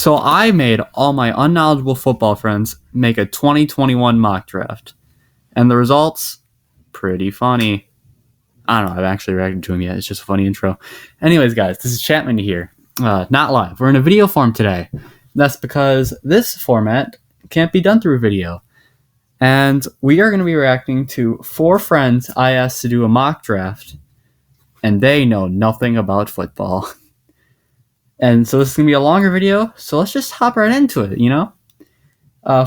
So I made all my unknowledgeable football friends make a 2021 mock draft. And the results, pretty funny. I don't know, I've actually reacted to them yet. It's just a funny intro. Anyways, guys, this is Chapman here. Not live. We're in a video form today. That's because this format can't be done through video. And we are going to be reacting to 4 friends I asked to do a mock draft. And they know nothing about football. And so this is going to be a longer video, so let's just hop right into it,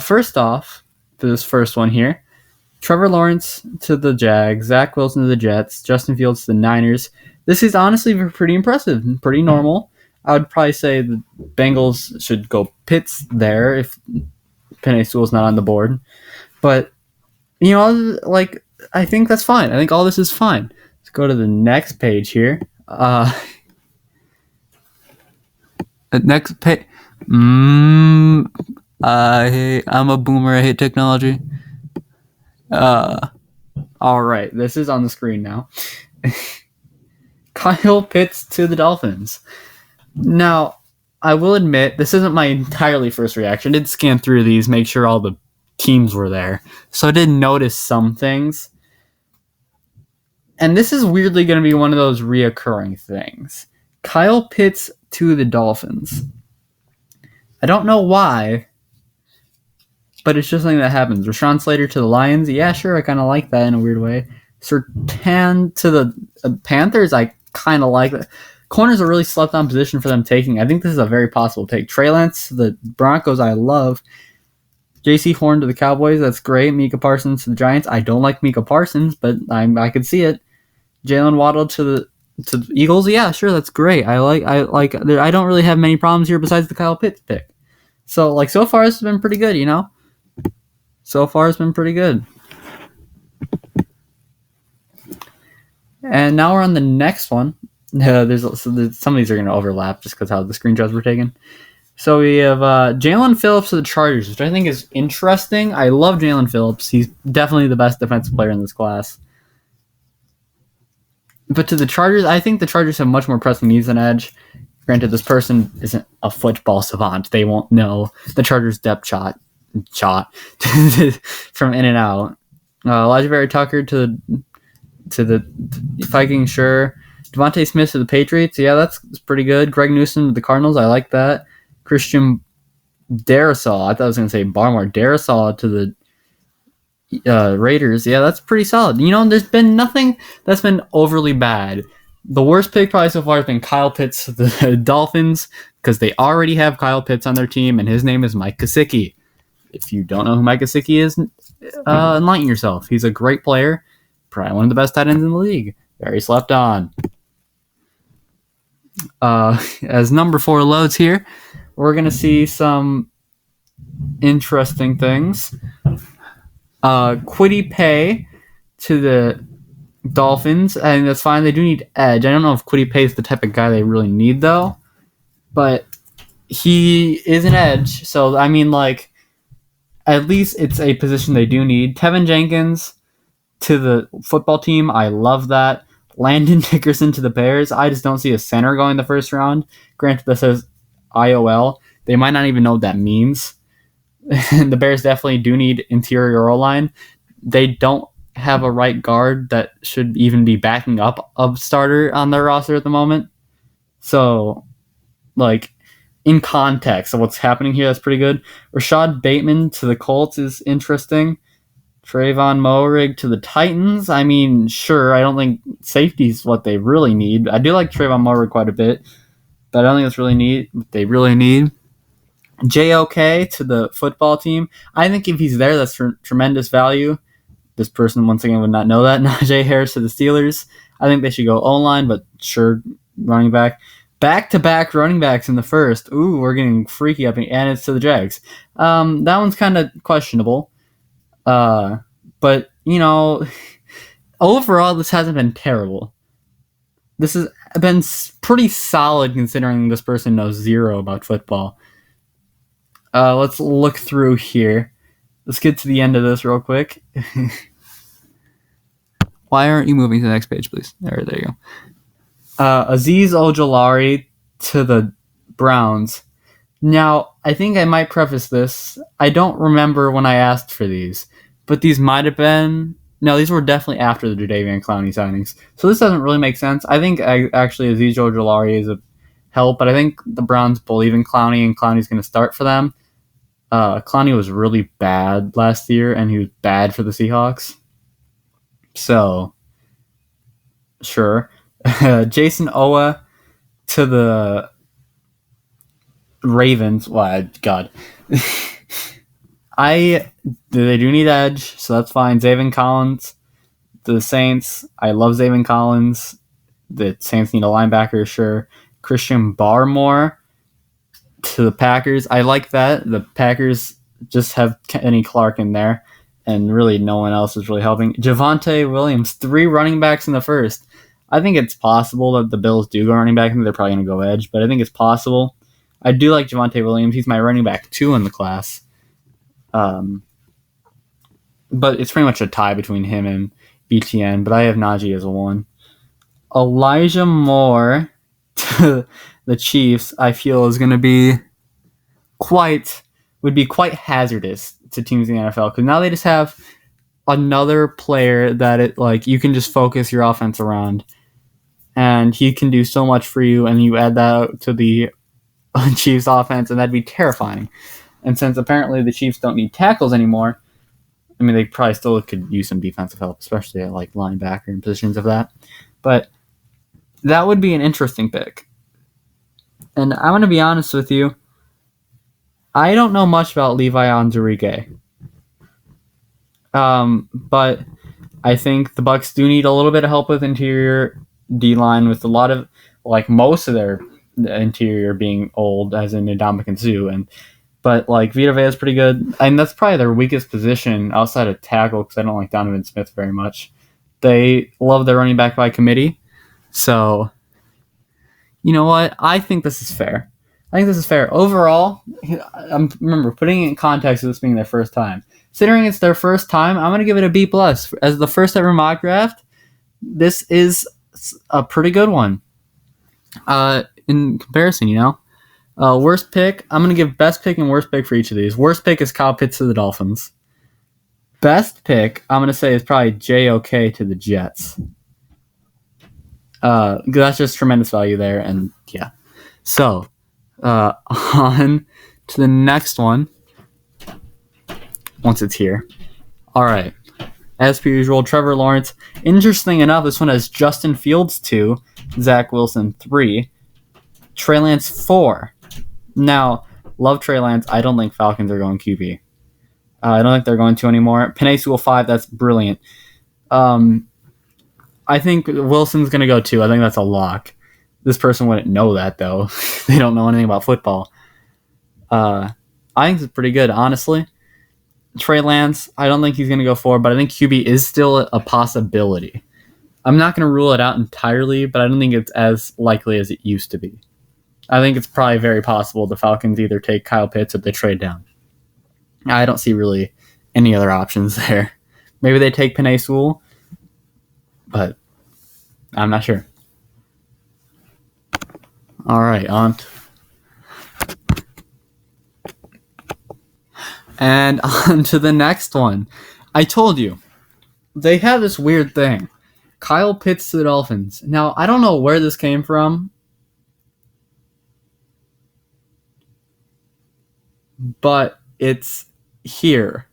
First off, for this first one here, Trevor Lawrence to the Jags, Zach Wilson to the Jets, Justin Fields to the Niners. This is honestly pretty impressive, pretty normal. I would probably say the Bengals should go Pitts there if Penei Sewell's not on the board. But, I think that's fine. I think all this is fine. Let's go to the next page here. Next page. I'm a boomer. I hate technology. All right. This is on the screen now. Kyle Pitts to the Dolphins. Now, I will admit, this isn't my entirely first reaction. I did scan through these, make sure all the teams were there. So I did notice some things. And this is weirdly going to be one of those reoccurring things. Kyle Pitts to the Dolphins. I don't know why, but it's just something that happens. Rashawn Slater to the Lions. Yeah, sure, I kind of like that in a weird way. Surtain to the Panthers. I kind of like that. Corner's a really slept-on position for them taking. I think this is a very possible take. Trey Lance to the Broncos. I love. J.C. Horn to the Cowboys. That's great. Micah Parsons to the Giants. I don't like Micah Parsons, but I could see it. Jalen Waddle to the Eagles. Yeah, sure, that's great. I don't really have many problems here besides the Kyle Pitts pick. So far this has been pretty good, So far it's been pretty good. And now we're on the next one. Some of these are going to overlap just because how the screenshots were taken. So we have Jalen Phillips of the Chargers, which I think is interesting. I love Jalen Phillips. He's definitely the best defensive player in this class. But to the Chargers, I think the Chargers have much more pressing needs than edge. Granted, this person isn't a football savant. They won't know the Chargers' depth shot from in and out. Elijah Vera Tucker to the Vikings, sure. Devontae Smith to the Patriots. Yeah, that's pretty good. Greg Newsome to the Cardinals. I like that. Christian Darrisaw. I thought I was going to say Barmore. Darrisaw to the Raiders. Yeah, that's pretty solid. There's been nothing that's been overly bad. The worst pick probably so far has been Kyle Pitts to the Dolphins because they already have Kyle Pitts on their team, and his name is Mike Gesicki. If you don't know who Mike Gesicki is, enlighten yourself. He's a great player, probably one of the best tight ends in the league. Very slept on. As number 4 loads here, we're going to see some interesting things. Kwity Paye to the Dolphins. I think that's fine. They do need edge. I don't know if Kwity Paye is the type of guy they really need, though. But he is an edge. So, at least it's a position they do need. Tevin Jenkins to the football team. I love that. Landon Dickerson to the Bears. I just don't see a center going the first round. Granted, this says IOL. They might not even know what that means. The Bears definitely do need interior O-line. They don't have a right guard that should even be backing up a starter on their roster at the moment. So, in context of what's happening here, that's pretty good. Rashad Bateman to the Colts is interesting. Trayvon Moehrig to the Titans. Sure, I don't think safety is what they really need. I do like Trayvon Moehrig quite a bit, but I don't think that's really what they really need. JOK to the football team. I think if he's there, that's tremendous value. This person, once again, would not know that. Najee Harris to the Steelers. I think they should go O-line, but sure, running back. Back-to-back running backs in the first. Ooh, we're getting freaky up, and it's to the Jags. That one's kind of questionable. But, overall, this hasn't been terrible. This has been pretty solid considering this person knows zero about football. Let's look through here. Let's get to the end of this real quick. Why aren't you moving to the next page, please? There you go. Azeez Ojulari to the Browns. Now, I think I might preface this. I don't remember when I asked for these, but these might have been. No, these were definitely after the Jadeveon Clowney signings. So this doesn't really make sense. I think actually Ezekiel Ojulari is a help, but I think the Browns believe in Clowney, and Clowney's going to start for them. Clowney was really bad last year, and he was bad for the Seahawks. So, sure. Jason Owa to the Ravens. Well, God. They do need edge, so that's fine. Zaven Collins, the Saints. I love Zaven Collins. The Saints need a linebacker, sure. Christian Barmore to the Packers. I like that. The Packers just have Kenny Clark in there, and really no one else is really helping. Javonte Williams, 3 running backs in the first. I think it's possible that the Bills do go running back. I think they're probably going to go edge, but I think it's possible. I do like Javonte Williams. He's my running back 2 in the class. But it's pretty much a tie between him and ETN, but I have Najee as a 1. Elijah Moore to the Chiefs, I feel, is going to be quite hazardous to teams in the NFL, because now they just have another player that you can just focus your offense around, and he can do so much for you, and you add that to the Chiefs offense, and that'd be terrifying. And since apparently the Chiefs don't need tackles anymore, I mean, they probably still could use some defensive help, especially at linebacker and positions of that. But that would be an interesting pick. And I'm going to be honest with you, I don't know much about Levi Onwuzurike. But I think the Bucs do need a little bit of help with interior D-line, with a lot of, most of their interior being old, as in Ndamukong Suh, but Vita Vea is pretty good, and that's probably their weakest position outside of tackle, because I don't like Donovan Smith very much. They love their running back by committee, so you know what? I think this is fair. Overall, remember, putting it in context of this being their first time. Considering it's their first time, I'm going to give it a B+. As the first ever mock draft, this is a pretty good one. In comparison, worst pick, I'm going to give best pick and worst pick for each of these. Worst pick is Kyle Pitts to the Dolphins. Best pick, I'm going to say, is probably JOK to the Jets. That's just tremendous value there, and yeah. So, on to the next one. Once it's here. All right. As per usual, Trevor Lawrence. Interesting enough, this one has Justin Fields 2, Zach Wilson 3, Trey Lance 4. Now, love Trey Lance. I don't think Falcons are going QB. I don't think they're going to anymore. Penei Sewell 5, that's brilliant. I think Wilson's going to go 2. I think that's a lock. This person wouldn't know that, though. They don't know anything about football. I think it's pretty good, honestly. Trey Lance, I don't think he's going to go 4, but I think QB is still a possibility. I'm not going to rule it out entirely, but I don't think it's as likely as it used to be. I think it's probably very possible the Falcons either take Kyle Pitts or they trade down. I don't see really any other options there. Maybe they take Penei Sewell, but I'm not sure. All right, on to the next one. I told you, they have this weird thing. Kyle Pitts to the Dolphins. Now, I don't know where this came from, but it's here.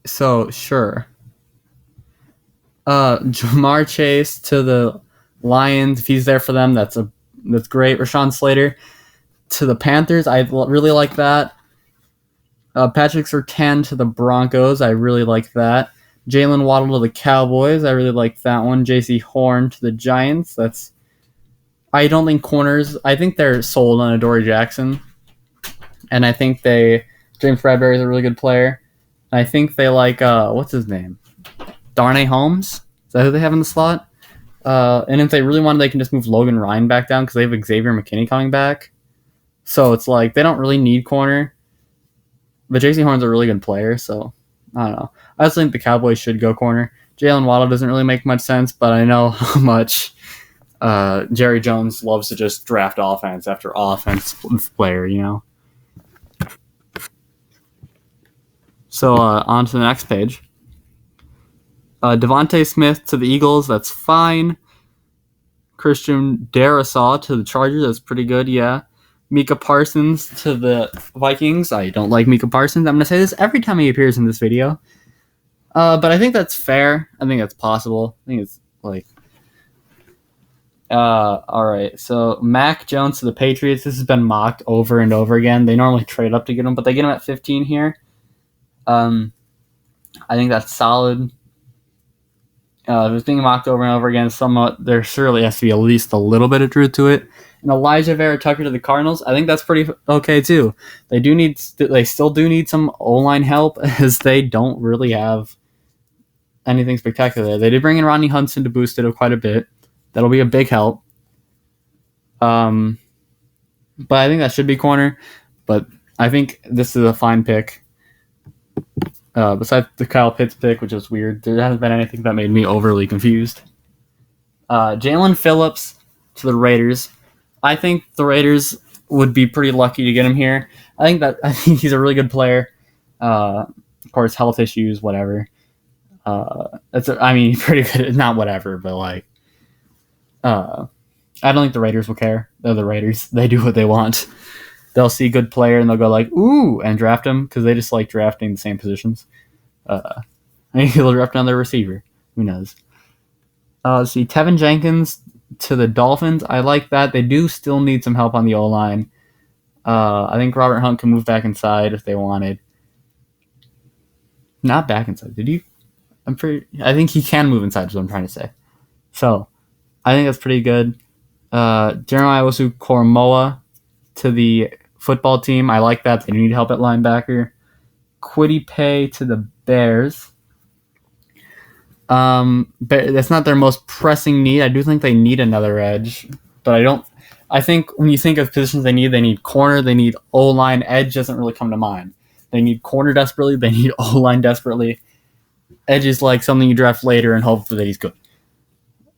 So, sure. Jamar Chase to the Lions. If he's there for them, that's great. Rashawn Slater to the Panthers. I really like that. Patrick Surtain to the Broncos. I really like that. Jalen Waddle to the Cowboys. I really like that one. J.C. Horn to the Giants. I don't think corners. I think they're sold on Adoree Jackson, and I think James Bradbury is a really good player. And I think they like what's his name, Darnay Holmes. Is that who they have in the slot? And if they really wanted, they can just move Logan Ryan back down because they have Xavier McKinney coming back. So it's they don't really need corner. But J.C. Horn's a really good player, so I don't know. I also think the Cowboys should go corner. Jalen Waddle doesn't really make much sense, but I know how much Jerry Jones loves to just draft offense after offense player, So on to the next page. Devontae Smith to the Eagles, that's fine. Christian Darrisaw to the Chargers, that's pretty good, yeah. Micah Parsons to the Vikings. I don't like Micah Parsons. I'm going to say this every time he appears in this video. But I think that's fair. I think that's possible. I think it's like... all right, so Mac Jones to the Patriots. This has been mocked over and over again. They normally trade up to get him, but they get him at 15 here. I think that's solid. It's being mocked over and over again. Somewhat, there surely has to be at least a little bit of truth to it. And Elijah Vera Tucker to the Cardinals, I think that's pretty okay too. They still do need some O-line help, as they don't really have anything spectacular. They did bring in Rodney Hudson to boost it quite a bit. That'll be a big help. But I think that should be corner. But I think this is a fine pick. Besides the Kyle Pitts pick, which was weird, there hasn't been anything that made me overly confused. Jalen Phillips to the Raiders. I think the Raiders would be pretty lucky to get him here. I think he's a really good player. Of course, health issues, whatever. Pretty good. Not whatever, but like, I don't think the Raiders will care. They're the Raiders. They do what they want. They'll see a good player and they'll go like, ooh, and draft him, because they just like drafting the same positions. Maybe they'll draft another receiver. Who knows? Let's see, Tevin Jenkins to the Dolphins. I like that. They do still need some help on the O-line. I think Robert Hunt can move back inside if they wanted. Not back inside. Did you? I think he can move inside, is what I'm trying to say. So, I think that's pretty good. Jeremiah Owusu-Koramoah to the football team. I like that. They need help at linebacker. Kwity Paye to the Bears. That's not their most pressing need. I do think they need another edge, but I think when you think of positions they need corner, they need O-line. Edge doesn't really come to mind. They need corner desperately. They need O-line desperately. Edge is like something you draft later and hope that he's good.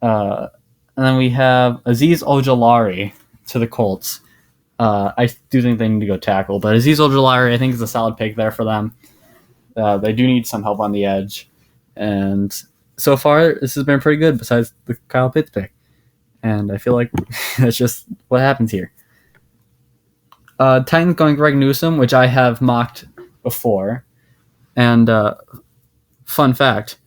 And then we have Azeez Ojulari to the Colts. I do think they need to go tackle, but Azeez Ojulari, I think, is a solid pick there for them. They do need some help on the edge. And so far, this has been pretty good besides the Kyle Pitts pick. And I feel like that's just what happens here. Titans going Greg Newsome, which I have mocked before. And fun fact,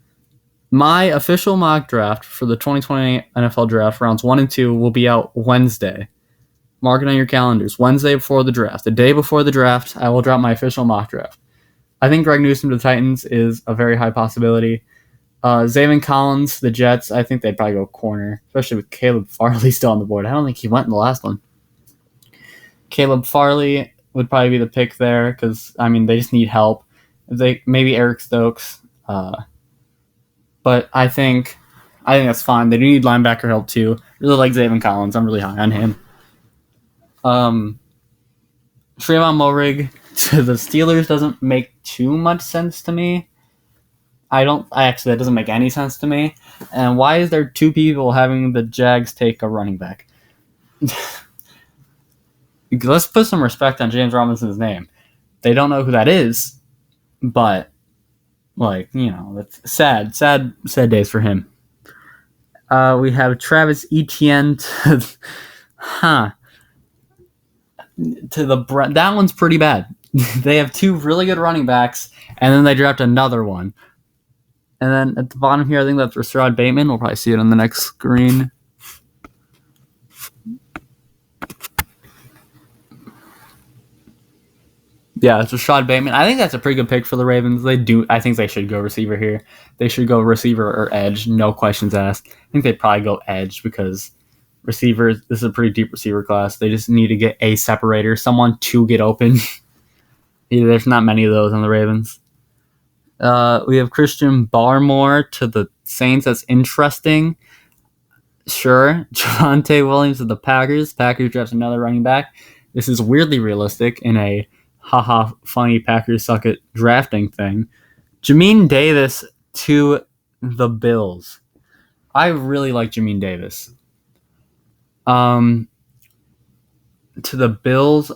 my official mock draft for the 2020 NFL Draft, rounds 1 and 2, will be out Wednesday. Mark it on your calendars. Wednesday before the draft. The day before the draft, I will drop my official mock draft. I think Greg Newsome to the Titans is a very high possibility. Zaven Collins, the Jets, I think they'd probably go corner, especially with Caleb Farley still on the board. I don't think he went in the last one. Caleb Farley would probably be the pick there because, they just need help. Maybe Eric Stokes. But I think that's fine. They do need linebacker help too. Really like Zaven Collins. I'm really high on him. Trayvon Moehrig to the Steelers doesn't make too much sense to me. That doesn't make any sense to me. And why is there two people having the Jags take a running back? Let's put some respect on James Robinson's name. They don't know who that is, but that's sad days for him. We have Travis Etienne to that one's pretty bad. They have two really good running backs, and then they draft another one. And then at the bottom here, I think that's Rashad Bateman. We'll probably see it on the next screen. Yeah, it's Rashad Bateman. I think that's a pretty good pick for the Ravens. I think they should go receiver here. They should go receiver or edge, no questions asked. I think they'd probably go edge because receivers, this is a pretty deep receiver class. They just need to get a separator, someone to get open. There's not many of those on the Ravens. We have Christian Barmore to the Saints. That's interesting. Sure. Javonte Williams to the Packers. Packers drafts another running back. This is weirdly realistic in a haha funny Packers suck at drafting thing. Jamin Davis to the Bills. I really like Jamin Davis. To the Bills,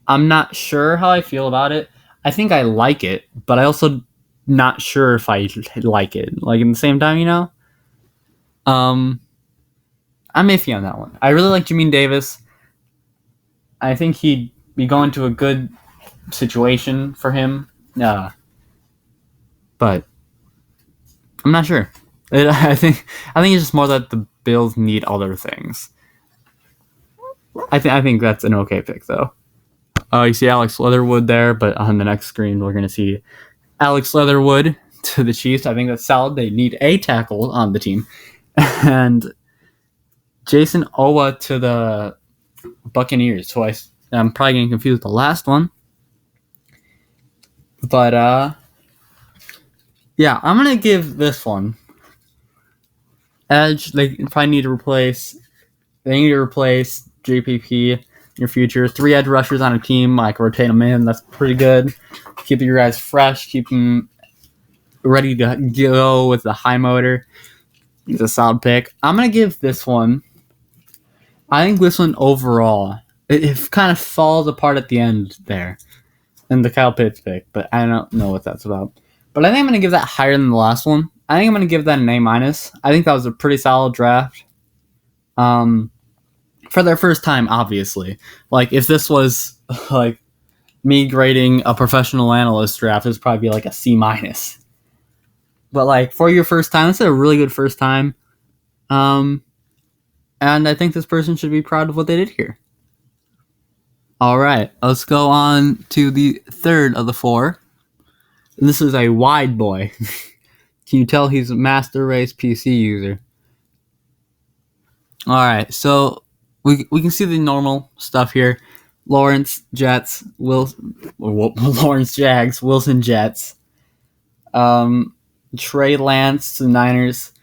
I'm not sure how I feel about it. I think I like it, but I also not sure if I like it. Like in the same time, I'm iffy on that one. I really like Jamin Davis. I think he'd be going to a good situation for him. But I'm not sure. I think it's just more that the Bills need other things. I think that's an okay pick though. You see Alex Leatherwood there, but on the next screen we're gonna see Alex Leatherwood to the Chiefs. I think that's solid. They need a tackle on the team, and Jason Owa to the Buccaneers. So I'm probably getting confused with the last one, but yeah, I'm gonna give this one edge. They probably need to replace. They need to replace JPP in your future. 3 edge rushers on a team, like rotate them in. That's pretty good. Keep your guys fresh. Keep them ready to go with the high motor. He's a solid pick. I'm going to give this one. I think this one overall, it kind of falls apart at the end there. And the Kyle Pitts pick, but I don't know what that's about. But I think I'm going to give that higher than the last one. I think I'm going to give that an A-. I think that was a pretty solid draft. For their first time, obviously. Like, if this was, like, me grading a professional analyst draft, it would probably be, like, a C-. But, like, for your first time, this is a really good first time. And I think this person should be proud of what they did here. All right, let's go on to the third of the 4. This is a wide boy. Can you tell he's a master race PC user? All right, so we can see the normal stuff here. Lawrence Jets, Lawrence Jags, Wilson Jets. Trey Lance to the Niners.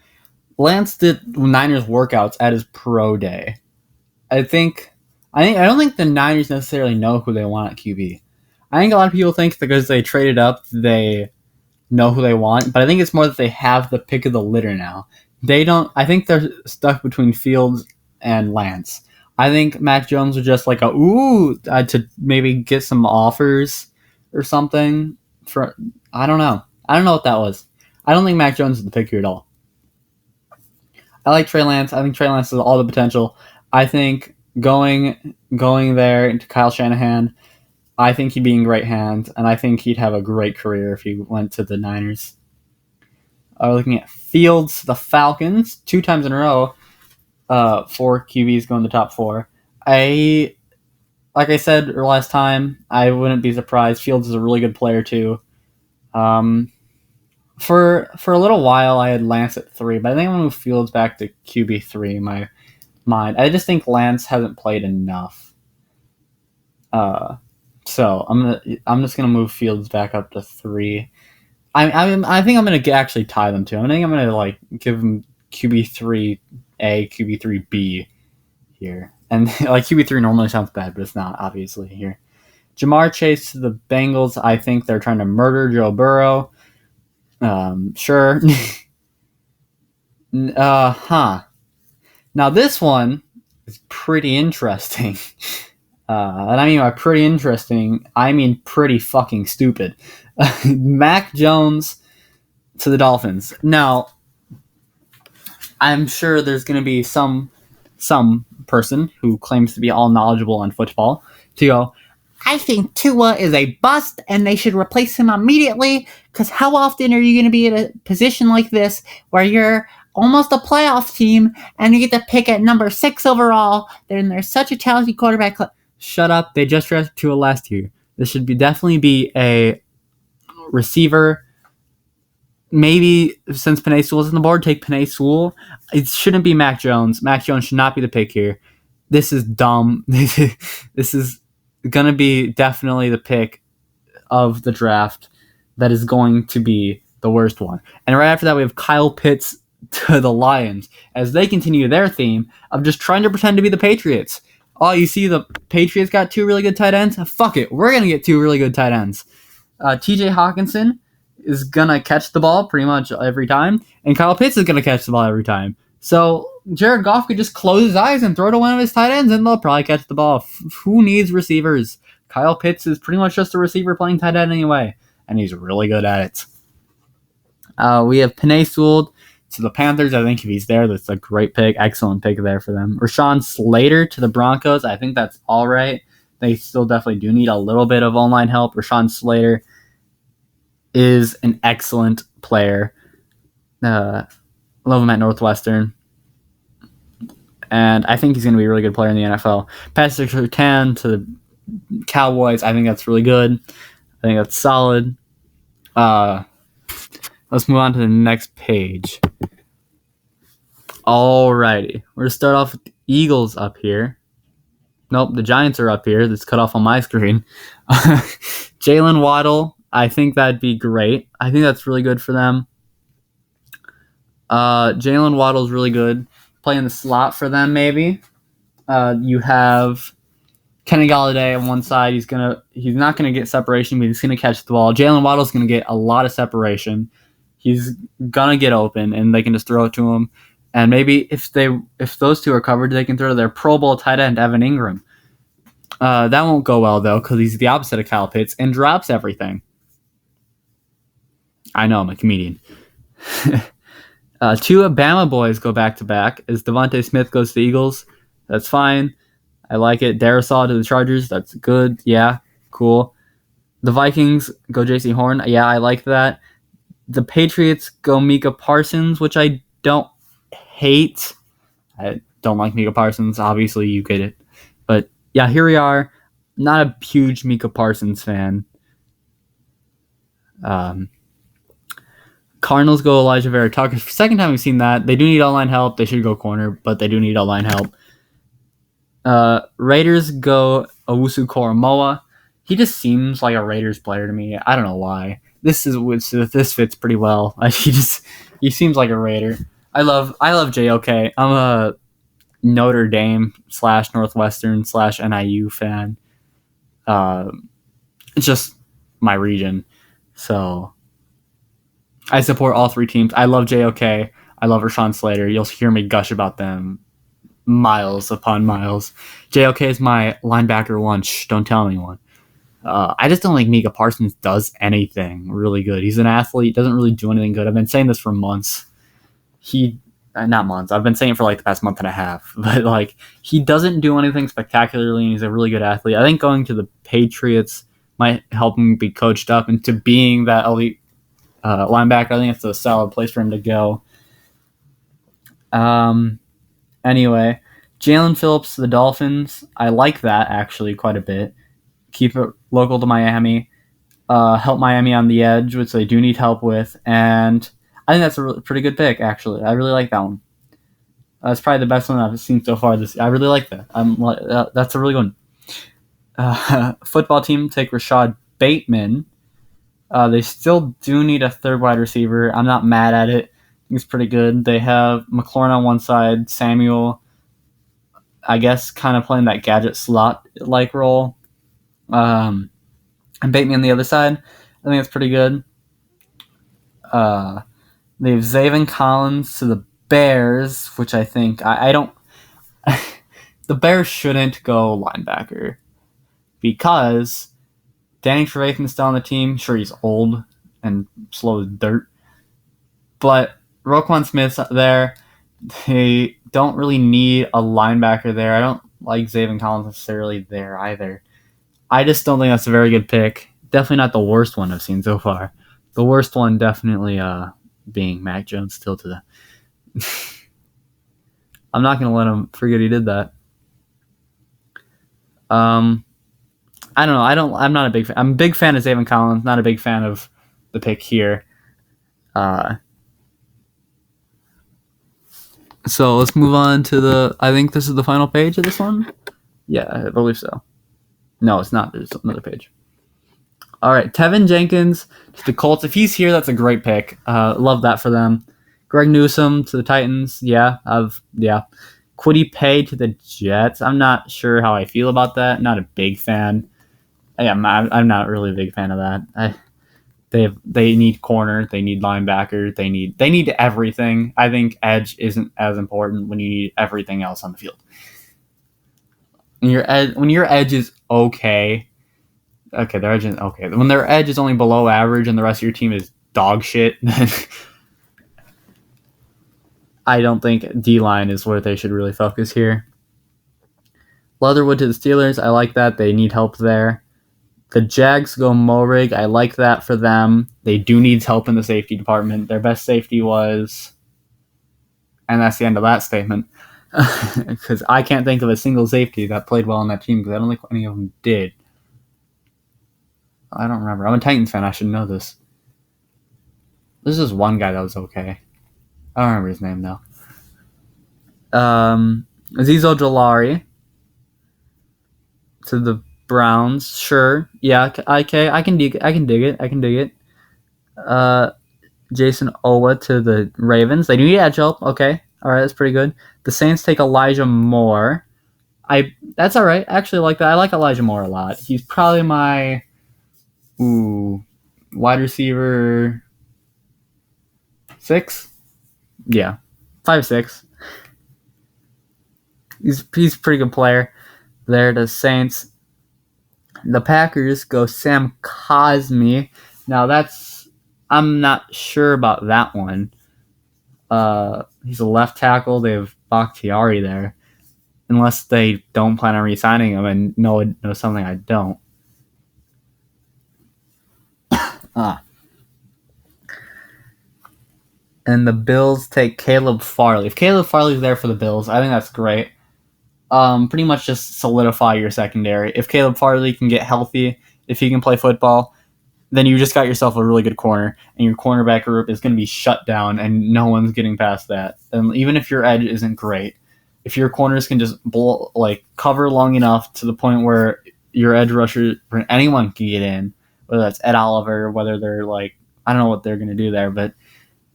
Lance did Niners workouts at his pro day. I don't think the Niners necessarily know who they want at QB. I think a lot of people think because they traded up, they know who they want, but I think it's more that they have the pick of the litter now. They don't. I think they're stuck between Fields and Lance. I think Mac Jones was just like to maybe get some offers or something. I don't know. I don't know what that was. I don't think Mac Jones is the pick here at all. I like Trey Lance. I think Trey Lance has all the potential. I think going there into Kyle Shanahan, I think he'd be in great hands, and I think he'd have a great career if he went to the Niners. Looking at Fields, the Falcons, 2 times in a row, 4 QBs going to the top 4. Like I said last time, I wouldn't be surprised. Fields is a really good player too. For a little while, I had Lance at 3, but I think I'm gonna move Fields back to QB 3 in my mind. I just think Lance hasn't played enough. So I'm just gonna move Fields back up to 3. I think I'm gonna actually tie them too. I think I'm gonna like give him QB3A, QB3B here, and like QB3 normally sounds bad, but it's not obviously here. Jamar Chase to the Bengals. I think they're trying to murder Joe Burrow. Sure. Now this one is pretty interesting. And I mean by pretty interesting, I mean pretty fucking stupid. Mac Jones to the Dolphins. Now, I'm sure there's going to be some person who claims to be all knowledgeable on football to go, I think Tua is a bust and they should replace him immediately, because how often are you going to be in a position like this where you're almost a playoff team and you get to pick at number 6 overall, then there's such a talented quarterback. Shut up. They just drafted Tua last year. This should definitely be a receiver. Maybe since Penei Sewell's on the board, take Penei Sewell. It shouldn't be Mac Jones. Mac Jones should not be the pick here. This is dumb. This is going to be definitely the pick of the draft that is going to be the worst one. And right after that, we have Kyle Pitts to the Lions as they continue their theme of just trying to pretend to be the Patriots. Oh, you see the Patriots got 2 really good tight ends? Fuck it. We're going to get 2 really good tight ends. TJ Hawkinson is going to catch the ball pretty much every time, and Kyle Pitts is going to catch the ball every time. So Jared Goff could just close his eyes and throw to one of his tight ends, and they'll probably catch the ball. Who needs receivers? Kyle Pitts is pretty much just a receiver playing tight end anyway, and he's really good at it. We have Penei Sewell to the Panthers. I think if he's there, that's a great pick. Excellent pick there for them. Rashawn Slater to the Broncos. I think that's all right. They still definitely do need a little bit of online help. Rashawn Slater is an excellent player. Love him at Northwestern. And I think he's going to be a really good player in the NFL. Patrick Surtain to the Cowboys. I think that's really good. I think that's solid. Let's move on to the next page. Alrighty. We're going to start off with the Eagles up here. Nope, the Giants are up here. That's cut off on my screen. Jalen Waddle. I think that'd be great. I think that's really good for them. Jalen Waddle's really good. Playing the slot for them, maybe. You have Kenny Golladay on one side. He's not gonna get separation, but he's gonna catch the ball. Jalen Waddle's gonna get a lot of separation. He's gonna get open, and they can just throw it to him. And maybe if those two are covered, they can throw to their Pro Bowl tight end Evan Ingram. That won't go well though, because he's the opposite of Kyle Pitts and drops everything. I know, I'm a comedian. Two Bama boys go back-to-back as Devontae Smith goes to the Eagles. That's fine. I like it. Darisaw to the Chargers. That's good. Yeah, cool. The Vikings go J.C. Horn. Yeah, I like that. The Patriots go Micah Parsons, which I don't hate. I don't like Micah Parsons. Obviously, you get it. But, yeah, here we are. Not a huge Micah Parsons fan. Cardinals go Elijah Vera Tucker. Second time we've seen that. They do need online help. They should go corner, but they do need online help. Raiders go Owusu Koromoa. He just seems like a Raiders player to me. I don't know why. This fits pretty well. He seems like a Raider. I love JOK. I'm a Notre Dame / Northwestern / NIU fan. It's just my region. So I support all three teams. I love JOK. I love Rashawn Slater. You'll hear me gush about them miles upon miles. JOK is my linebacker one. Shh, don't tell anyone. I just don't think Micah Parsons does anything really good. He's an athlete, doesn't really do anything good. I've been saying this for months. Not months. I've been saying it for like the past month and a half. But like, he doesn't do anything spectacularly, and he's a really good athlete. I think going to the Patriots might help him be coached up into being that elite linebacker. I think it's a solid place for him to go. Anyway, Jalen Phillips to the Dolphins. I like that actually quite a bit. Keep it local to Miami. Help Miami on the edge, which they do need help with. And I think that's a pretty good pick, actually. I really like that one. That's probably the best one I've seen so far this year. I really like that. That's a really good one. Football team take Rashad Bateman. They still do need a third wide receiver. I'm not mad at it. I think it's pretty good. They have McLaurin on one side, Samuel, I guess, kind of playing that gadget slot-like role. And Bateman on the other side. I think that's pretty good. They have Zaven Collins to the Bears, which I think I don't. The Bears shouldn't go linebacker because Danny Trevathan's still on the team. Sure, he's old and slow as dirt, but Roquan Smith's there. They don't really need a linebacker there. I don't like Zaven Collins necessarily there either. I just don't think that's a very good pick. Definitely not the worst one I've seen so far. The worst one definitely being Mac Jones still to the... I'm not going to let him forget he did that. I don't know. I'm not a big fan. I'm a big fan of Zaven Collins. Not a big fan of the pick here. So let's move on to I think this is the final page of this one. Yeah, I believe so. No, it's not. There's another page. All right, Tevin Jenkins to the Colts. If he's here, that's a great pick. Love that for them. Greg Newsome to the Titans. Yeah. Kwity Paye to the Jets. I'm not sure how I feel about that. Not a big fan. I'm not really a big fan of that. They need corner, they need linebacker, they need everything. I think edge isn't as important when you need everything else on the field. When your edge is okay, their edge is okay. When their edge is only below average and the rest of your team is dog shit, then I don't think D-line is where they should really focus here. Leatherwood to the Steelers, I like that. They need help there. The Jags go Morig. I like that for them. They do need help in the safety department. Their best safety was... And that's the end of that statement. Because I can't think of a single safety that played well on that team because I don't think any of them did. I don't remember. I'm a Titans fan. I should know this. There's just one guy that was okay. I don't remember his name, though. Azeez Ojulari to the Browns. Sure. Yeah, I can dig it. Jason Owa to the Ravens. They do need edge help. Okay. All right, that's pretty good. The Saints take Elijah Moore. That's all right. I actually like that. I like Elijah Moore a lot. He's probably my wide receiver 6. Yeah, 5'6". He's a pretty good player. There, the Saints. The Packers go Sam Cosmi. Now I'm not sure about that one. He's a left tackle. They have Bakhtiari there. Unless they don't plan on re-signing him, and know something I don't. And the Bills take Caleb Farley. If Caleb Farley's there for the Bills, I think that's great. Pretty much just solidify your secondary. If Caleb Farley can get healthy, if he can play football, then you just got yourself a really good corner, and your cornerback group is going to be shut down, and no one's getting past that. And even if your edge isn't great, if your corners can just cover long enough to the point where your edge rusher, anyone can get in, whether that's Ed Oliver, whether they're I don't know what they're going to do there, but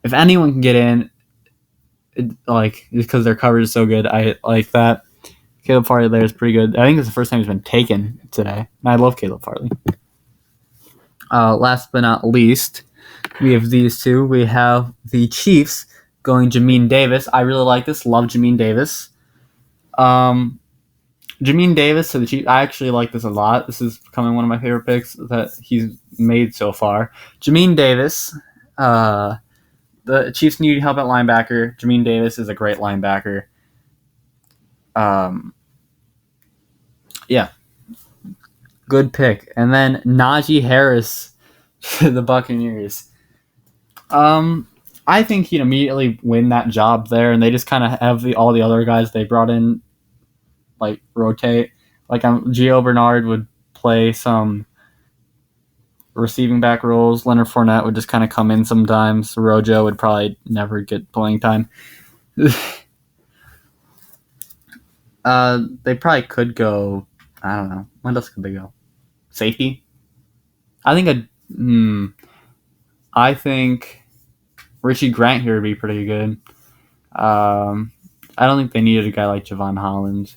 if anyone can get in, because their coverage is so good, I like that. Caleb Farley there is pretty good. I think it's the first time he's been taken today, and I love Caleb Farley. Last but not least, we have these two. We have the Chiefs going Jamin Davis. I really like this. Love Jamin Davis. Jamin Davis to the Chiefs. I actually like this a lot. This is becoming one of my favorite picks that he's made so far. Jamin Davis. The Chiefs need help at linebacker. Jamin Davis is a great linebacker. Yeah. Good pick. And then Najee Harris to the Buccaneers. I think he'd immediately win that job there, and they just kind of have all the other guys they brought in rotate. Gio Bernard would play some receiving back roles. Leonard Fournette would just kind of come in sometimes. Rojo would probably never get playing time. They probably could go, I don't know. When else could they go? Safety? I think Richie Grant here would be pretty good. I don't think they needed a guy like Javon Holland.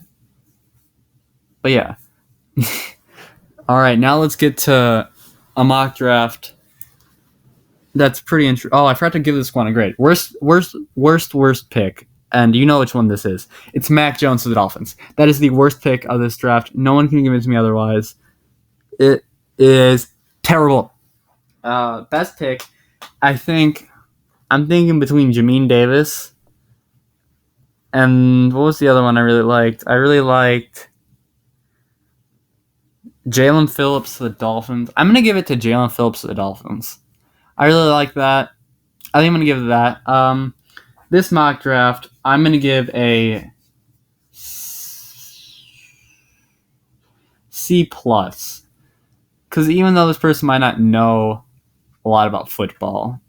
But yeah. All right, now let's get to a mock draft. That's pretty interesting. Oh, I forgot to give this one a grade. Worst pick. And you know which one this is. It's Mac Jones to the Dolphins. That is the worst pick of this draft. No one can convince me otherwise. It is terrible. Best pick, I'm thinking between Jamin Davis and what was the other one I really liked? I really liked Jalen Phillips to the Dolphins. I'm going to give it to Jalen Phillips to the Dolphins. I really like that. I think I'm going to give it that. This mock draft, I'm going to give a C+. Because even though this person might not know a lot about football,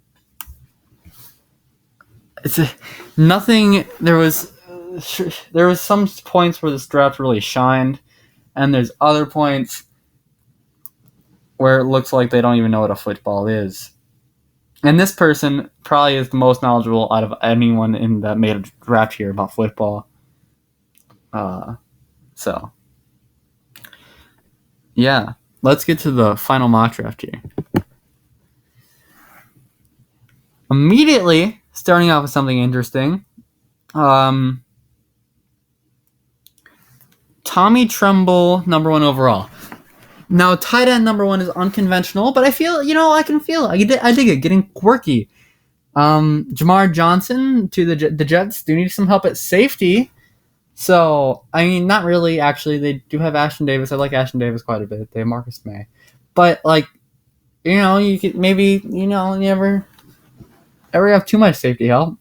nothing. There was some points where this draft really shined, and there's other points where it looks like they don't even know what a football is. And this person probably is the most knowledgeable out of anyone that made a draft here about football. So, yeah. Let's get to the final mock draft here. Immediately, starting off with something interesting. Tommy Tremble, number 1 overall. Now, tight end number 1 is unconventional, but I feel, I can feel it. I dig it, getting quirky. Jamar Johnson to the Jets do need some help at safety. So, I mean, not really, actually. They do have Ashton Davis. I like Ashton Davis quite a bit. They have Marcus May. But, you could maybe, you never have too much safety help.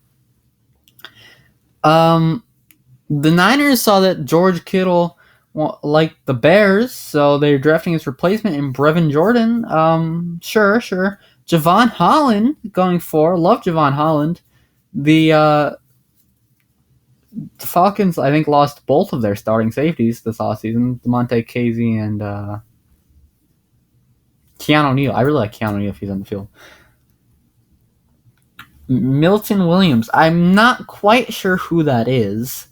The Niners saw that George Kittle liked the Bears, so they're drafting his replacement in Brevin Jordan. Sure. Javon Holland going for. Love Javon Holland. The Falcons, I think, lost both of their starting safeties this offseason. DeMonte Casey and Keanu Neal. I really like Keanu Neal if he's on the field. Milton Williams. I'm not quite sure who that is.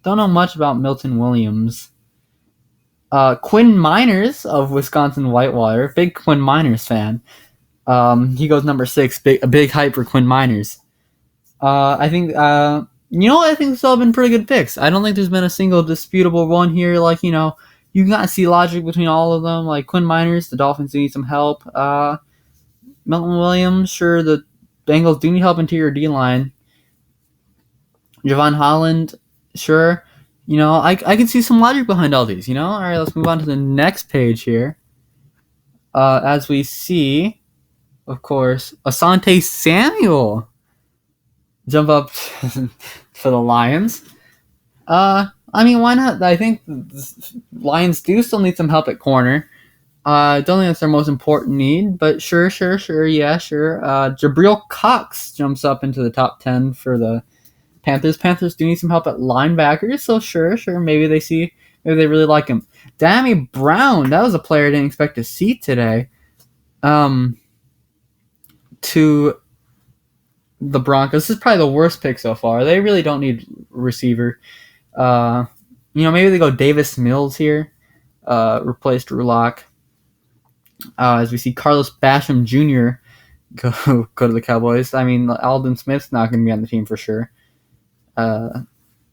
Don't know much about Milton Williams. Quinn Miners of Wisconsin Whitewater. Big Quinn Miners fan. He goes number 6. A big hype for Quinn Miners. I think, I think this all been pretty good picks. I don't think there's been a single disputable one here. You can kind of see logic between all of them. Like Quinn Miners, the Dolphins do need some help. Milton Williams, sure, the Bengals do need help interior D-line. Javon Holland, sure. I can see some logic behind all these, All right, let's move on to the next page here. As we see, of course, Asante Samuel jump up for the Lions. I mean, why not? I think the Lions do still need some help at corner. Don't think that's their most important need, but sure. Yeah, sure. Jabril Cox jumps up into the top 10 for the Panthers. Panthers do need some help at linebackers, so sure. Maybe they really like him. Dammy Brown, that was a player I didn't expect to see today. To the Broncos. This is probably the worst pick so far. They really don't need receiver. Maybe they go Davis Mills here. Replace Drew Lock. As we see Carlos Basham Jr. go to the Cowboys. I mean, Aldon Smith's not going to be on the team for sure. I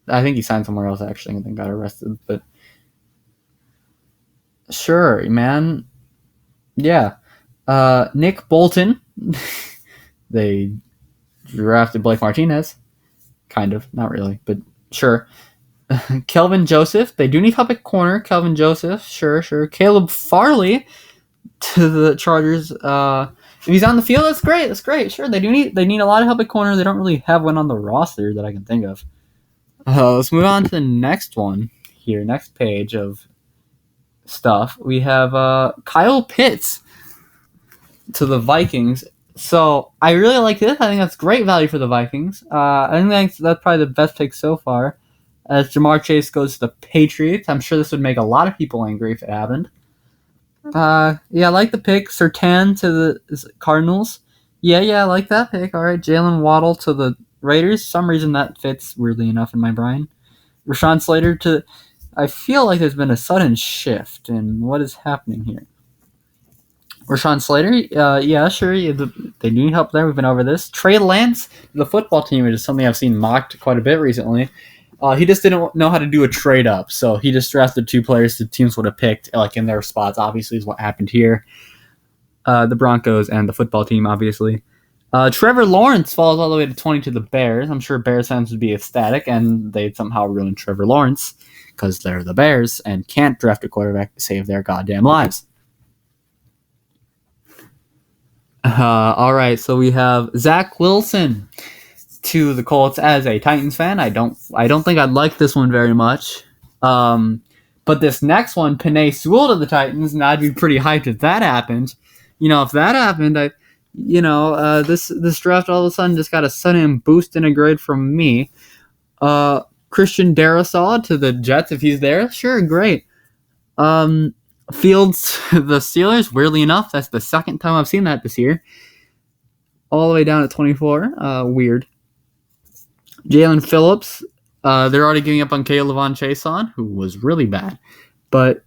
think he signed somewhere else actually and then got arrested. But sure, man. Yeah. Nick Bolton. They drafted Blake Martinez. Kind of. Not really, but sure. Kelvin Joseph. They do need help at corner. Kelvin Joseph. Sure. Caleb Farley to the Chargers. If he's on the field, that's great. Sure. They need a lot of help at corner. They don't really have one on the roster that I can think of. Let's move on to the next one here. Next page of stuff. We have Kyle Pitts to the Vikings. So I really like this. I think that's great value for the Vikings. I think that's probably the best pick so far. As Jamar Chase goes to the Patriots. I'm sure this would make a lot of people angry if it happened. I like the pick. Surtain to the Cardinals. Yeah, I like that pick. All right, Jalen Waddle to the Raiders. For some reason that fits weirdly enough in my brain. Rashawn Slater to... I feel like there's been a sudden shift in what is happening here. Rashawn Slater, yeah, sure. They need help there. We've been over this. Trey Lance, the football team, which is something I've seen mocked quite a bit recently. He just didn't know how to do a trade up, so he just drafted 2 players the teams would have picked, in their spots. Obviously, is what happened here. The Broncos and the football team, obviously. Trevor Lawrence falls all the way to 20 to the Bears. I'm sure Bears fans would be ecstatic, and they'd somehow ruin Trevor Lawrence because they're the Bears and can't draft a quarterback to save their goddamn lives. All right, so we have Zach Wilson to the Colts. As a Titans fan, I don't think I'd like this one very much. But this next one, Penei Sewell to the Titans, and I'd be pretty hyped if that happened. If that happened, this draft all of a sudden just got a sudden boost in a grade from me. Christian Darrisaw to the Jets if he's there, sure, great. Fields, the Steelers, weirdly enough, that's the second time I've seen that this year. All the way down at 24. Weird. Jalen Phillips, they're already giving up on Kayvon Chason, who was really bad. But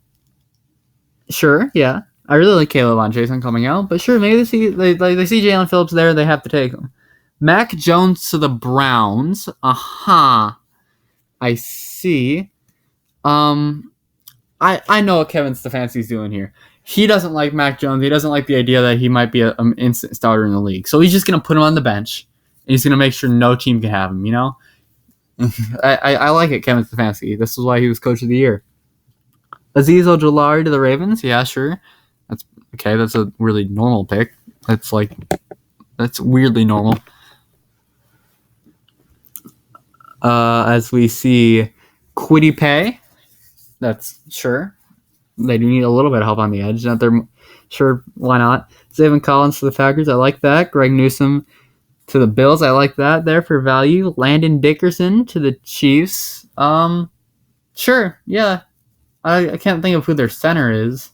sure, yeah. I really like Kayvon Chason coming out, but sure, maybe they see Jalen Phillips there, they have to take him. Mac Jones to the Browns. I see. I know what Kevin Stefanski's doing here. He doesn't like Mac Jones. He doesn't like the idea that he might be an instant starter in the league. So he's just going to put him on the bench. And he's going to make sure no team can have him, you know? I like it, Kevin Stefanski. This is why he was coach of the year. Azeez Ojulari to the Ravens. Yeah, sure. That's okay. That's a really normal pick. That's weirdly normal. As we see Kwity Paye. That's sure. They do need a little bit of help on the edge. Not they're sure, why not? Zayvon Collins to the Packers. I like that. Greg Newsome to the Bills. I like that there for value. Landon Dickerson to the Chiefs. Sure. Yeah. I can't think of who their center is.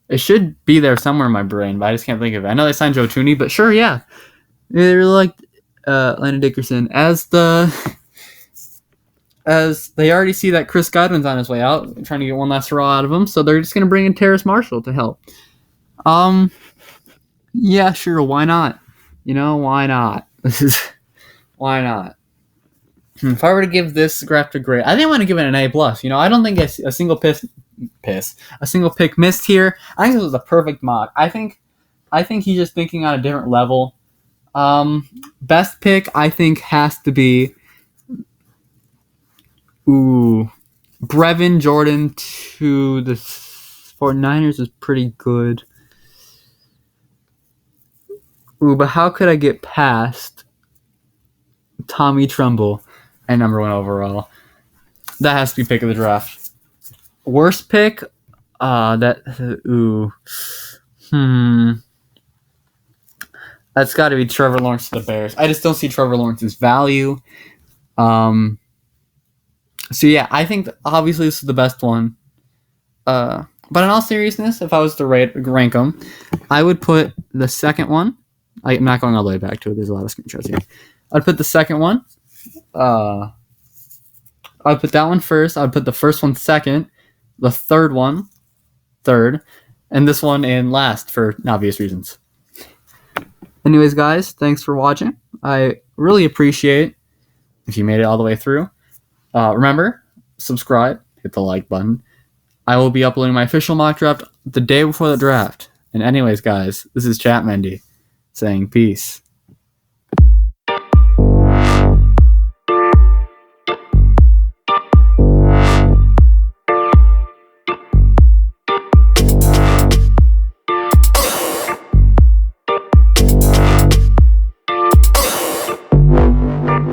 It should be there somewhere in my brain, but I just can't think of it. I know they signed Joe Tooney, but sure, yeah. They really liked Landon Dickerson as they already see that Chris Godwin's on his way out, trying to get one last hurrah out of him, so they're just going to bring in Terrace Marshall to help. Yeah, sure, why not? You know, why not? Why not? If I were to give this draft a grade, I think I'm going to give it an A+. You know, I don't think a single pick missed here. I think this was a perfect mock. I think he's just thinking on a different level. Best pick, I think, has to be Brevin Jordan to the 49ers is pretty good. But how could I get past Tommy Tremble and number 1 overall? That has to be pick of the draft. Worst pick? That's got to be Trevor Lawrence to the Bears. I just don't see Trevor Lawrence's value. So yeah, I think obviously this is the best one. But in all seriousness, if I was to rank them, I would put the second one. I'm not going all the way back to it. There's a lot of screenshots here. I'd put the second one. I'd put that one first. I'd put the first one second. The third one third. And this one in last for obvious reasons. Anyways, guys, thanks for watching. I really appreciate if you made it all the way through. Remember, subscribe, hit the like button. I will be uploading my official mock draft the day before the draft. And anyways, guys, this is Chat Mendy saying peace.